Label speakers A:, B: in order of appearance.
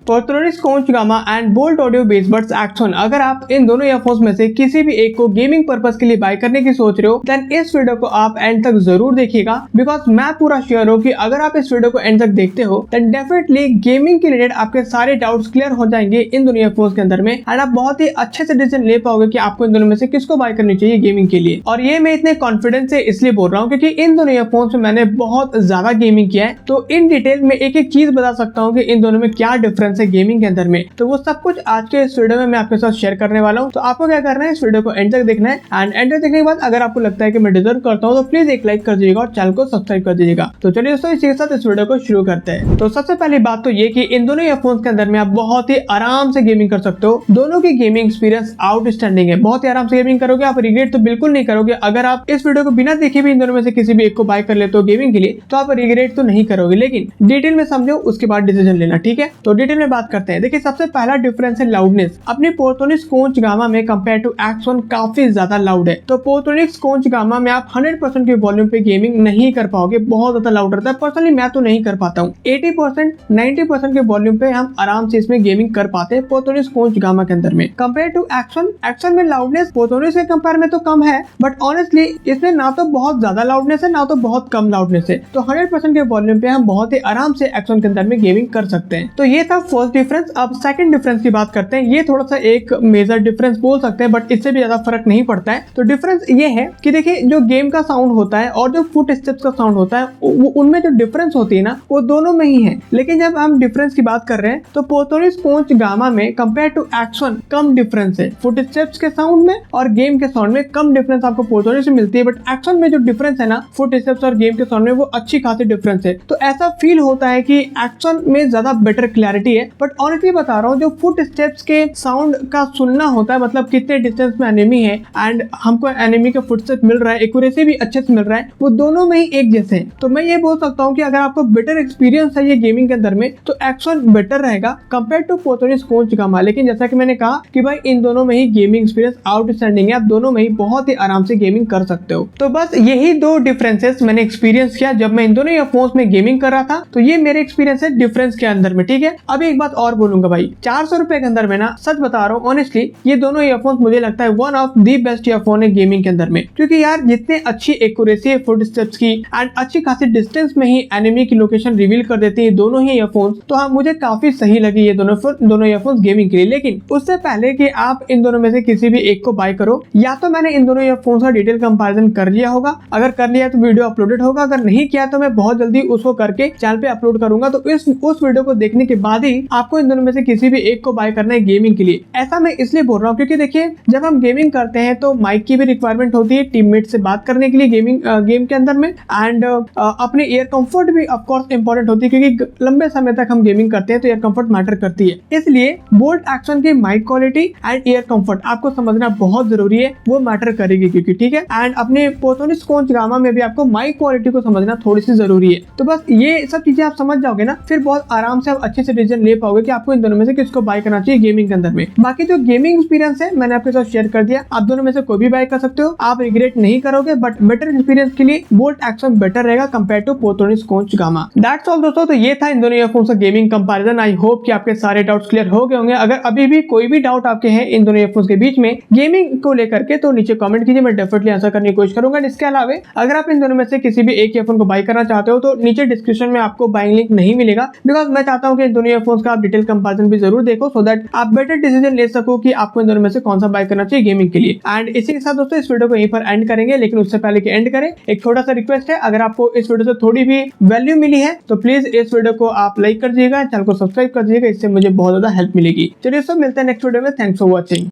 A: पोर्टोनिक्स Konch Gamma and Boult audio bass buds action. अगर आप इन दोनों ईयरफोन्स में से किसी भी एक को गेमिंग पर्पस के लिए बाय करने की सोच रहे हो, देन इस वीडियो को आप एंड तक जरूर देखिएगा, बिकॉज मैं पूरा श्योर हूँ कि अगर आप इस वीडियो को एंड तक देखते हो देन डेफिनेटली गेमिंग के रिलेटेड आपके सारे डाउट्स क्लियर हो जाएंगे इन दोनों ईयरफोन्स के अंदर में, एंड आप बहुत ही अच्छे से डिसीजन ले पाओगे कि आपको इन दोनों में से किसको बाय करनी चाहिए गेमिंग के लिए। और ये मैं इतने कॉन्फिडेंस से इसलिए बोल रहा हूँ क्योंकि इन दोनों ईयरफोन्स में मैंने बहुत ज्यादा गेमिंग किया है, तो इन डिटेल में एक एक चीज बता सकता हूँ कि इन दोनों में क्या डिफरेंस है गेमिंग के अंदर में। तो वो सब कुछ आज के इस वीडियो में मैं आपके साथ शेयर करने वाला हूँ। तो आपको क्या करना है, इस वीडियो को एंड तक देखना है, एंड एंड तक देखने के बाद अगर आपको लगता है कि मैं डिजर्व करता हूँ तो प्लीज एक लाइक कर दीजिएगा और चैनल को सब्सक्राइब कर दीजिएगा। तो चलिए दोस्तों इसी के साथ इस वीडियो को शुरू करते हैं। तो सबसे पहली बात तो ये कि इन दोनों ईयरफोन्स के अंदर में आप बहुत ही आराम से गेमिंग कर सकते हो। दोनों की गेमिंग एक्सपीरियंस आउटस्टैंडिंग है, बहुत ही आराम से गेमिंग करोगे, आप रिग्रेट तो बिल्कुल नहीं करोगे। अगर आप इस वीडियो को बिना देखे भी इन दोनों में से किसी भी एक को बाय कर लेते हो गेमिंग के लिए तो आप रिग्रेट तो नहीं करोगे, लेकिन डिटेल में समझो उसके बाद डिसीजन लेना, ठीक है। तो डिटेल में बात करते हैं। देखिए सबसे पहला डिफरेंस है लाउडनेस। अपने पोर्टोनिक्स कोंच गामा में कंपेयर टू एक्स1 काफी ज्यादा लाउड है। तो पोर्टोनिक्स कोंच गामा में आप 100% के वॉल्यूम पे गेमिंग नहीं कर पाओगे, बहुत ज्यादा लाउड रहता है। पर्सनली मैं तो नहीं कर पाता हूँ। 80% 90% के वॉल्यूम पे हम आराम से इसमें गेमिंग कर पाते हैं पोर्टोनिक्स कोंच गामा के अंदर में। कंपेयर टू एक्शन में लाउडनेस पोर्टोनिक्स के कंपेयर में तो कम है, बट ऑनेस्टली इसमें ना तो बहुत ज्यादा लाउडनेस है ना तो बहुत कम लाउडनेस है। तो 100% के वॉल्यूम पे हम बहुत ही आराम से एक्शन के अंदर में गेमिंग कर सकते हैं। तो ये था फर्स्ट डिफरेंस। अब सेकंड डिफरेंस की बात करते हैं। ये थोड़ा सा एक मेजर डिफरेंस बोल सकते हैं, बट इससे भी ज्यादा फर्क नहीं पड़ता है। तो डिफरेंस ये है कि देखिए जो गेम का साउंड होता है और जो फुट स्टेप्स का साउंड होता है उनमें जो डिफरेंस होती है ना वो दोनों में ही है। लेकिन जब हम डिफरेंस की बात कर रहे हैं तो पोर्टोनिक्स कोंच गामा में कंपेयर टू एक्शन कम डिफरेंस है। फुट स्टेप्स के साउंड में और गेम के साउंड में कम डिफरेंस आपको पोर्टोनिक्स से मिलती है, बट एक्शन में जो डिफरेंस है ना फुट स्टेप्स और गेम के साउंड में वो अच्छी खासी डिफरेंस है। तो ऐसा फील होता है कि एक्शन में ज्यादा बेटर क्लैरिटी है, बट ऑनेस्टली बता रहा हूँ जो फुट स्टेप्स के साउंड का सुनना होता है, मतलब कितने डिस्टेंस में एनिमी है एंड हमको एनिमी का फुटस्टेप मिल रहा है, एक्यूरेसी भी अच्छे से मिल रहा है, वो दोनों में ही एक जैसे हैं। तो मैं ये बोल सकता हूँ कि अगर आपको बेटर एक्सपीरियंस है ये गेमिंग के अंदर में तो एक्शन बेटर रहेगा compare to Portronics Konch gamma. लेकिन जैसा कि मैंने कहा कि भाई इन दोनों में ही गेमिंग एक्सपीरियंस आउटस्टैंडिंग है, आप दोनों में ही बहुत ही आराम से गेमिंग कर सकते हो। तो बस यही दो डिफरेंसेस मैंने एक्सपीरियंस किया जब मैं इन दोनों ईयरफोन्स में गेमिंग कर रहा था। तो ये मेरे एक्सपीरियंस है डिफरेंस के अंदर में, ठीक है। अब एक बात और बोलूंगा भाई, 400 रुपए के अंदर में ना सच बता रहा हूँ ऑनेस्टली ये दोनों ईयरफोन्स मुझे लगता है one of the best earphone है गेमिंग के अंदर में, क्योंकि यार जितने अच्छी एक्यूरेसी है फुट स्टेप्स की एंड अच्छी खासी डिस्टेंस में ही एनिमी की लोकेशन रिवील कर देती है दोनों ही ईयरफोन्स। तो हाँ मुझे काफी सही लगी ये दोनों ईयरफोन्स गेमिंग के लिए। लेकिन उससे पहले कि आप इन दोनों में से किसी भी एक को बाय करो, या तो मैंने इन दोनों ईयरफोन्स का डिटेल कंपैरिजन कर लिया होगा, अगर कर लिया तो वीडियो अपलोडेड होगा, अगर नहीं किया तो मैं बहुत जल्दी उसको करके चैनल पे अपलोड करूंगा। तो उस वीडियो को देखने के बाद ही आपको इन दोनों में से किसी भी एक को बाय करना है गेमिंग के लिए। ऐसा मैं इसलिए बोल रहा हूँ क्योंकि देखिए जब हम गेमिंग करते हैं तो माइक की भी रिक्वायरमेंट होती है टीममेट से बात करने के लिए गेम के अंदर में, एंड अपने एयर कंफर्ट भी ऑफ कोर्स इंपॉर्टेंट होती है क्योंकि लंबे समय तक हम गेमिंग करते हैं तो एयर कंफर्ट मैटर करती है। इसलिए बोल्ट एक्शन की mic quality and air comfort आपको समझना बहुत जरूरी है, वो मैटर करेगी क्योंकि ठीक है। एंड अपने पोर्टोनिक्स कोंच गामा में भी आपको माइक क्वालिटी को समझना थोड़ी सी जरूरी है। तो बस ये सब चीजें आप समझ जाओगे ना, फिर बहुत आराम से आप अच्छे से डिसीजन ले पाओगे कि आपको इन दोनों में से किसको बाय करना चाहिए गेमिंग के अंदर में। बाकी जो गेमिंग एक्सपीरियंस है मैंने आपके साथ शेयर कर दिया, आप दोनों में से कोई भी बाय कर सकते हो, आप रिग्रेट नहीं करोगे, बट बेटर एक्सपीरियंस के लिए बोल्ट एक्शन बेटर रहेगा compare to Portronics Konch Gamma. That's all दोस्तों। तो ये था इन दोनों ईयरफोन्स का गेमिंग कंपैरिजन। आई होप कि आपके सारे डाउट्स क्लियर हो गए होंगे। अगर अभी भी कोई भी डाउट आपके हैं इन दोनों ईयरफोन्स के बीच में गेमिंग को लेकर के तो नीचे कमेंट कीजिए, मैं डेफिनेटली आंसर करने की कोशिश करूंगा। इसके अलावा अगर आप इन दोनों में से किसी भी एक ईयरफोन को बाय करना चाहते हो तो नीचे डिस्क्रिप्शन में आपको बाइंग लिंक नहीं मिलेगा, बिकॉज मैं चाहता हूं कि इन दोनों ईयरफोन्स का आप डिटेल कंपैरिजन भी जरूर देखो, सो दैट आप बेटर डिसीजन ले सको कि आपको इन दोनों में से कौन सा बाय करना चाहिए गेमिंग के लिए। एंड इसी के साथ दोस्तों इस वीडियो को यहीं पर एंड करेंगे, लेकिन उससे पहले कि एंड करें एक छोटा सा रिक्वेस्ट है, अगर आपको इस वीडियो से थोड़ी भी वैल्यू मिली है तो प्लीज इस वीडियो को आप लाइक कर दीजिएगा, चैनल को सब्सक्राइब कर दीजिएगा, इससे मुझे बहुत ज्यादा हेल्प मिलेगी। चलिए सब मिलते हैं नेक्स्ट वीडियो में। Thanks for watching.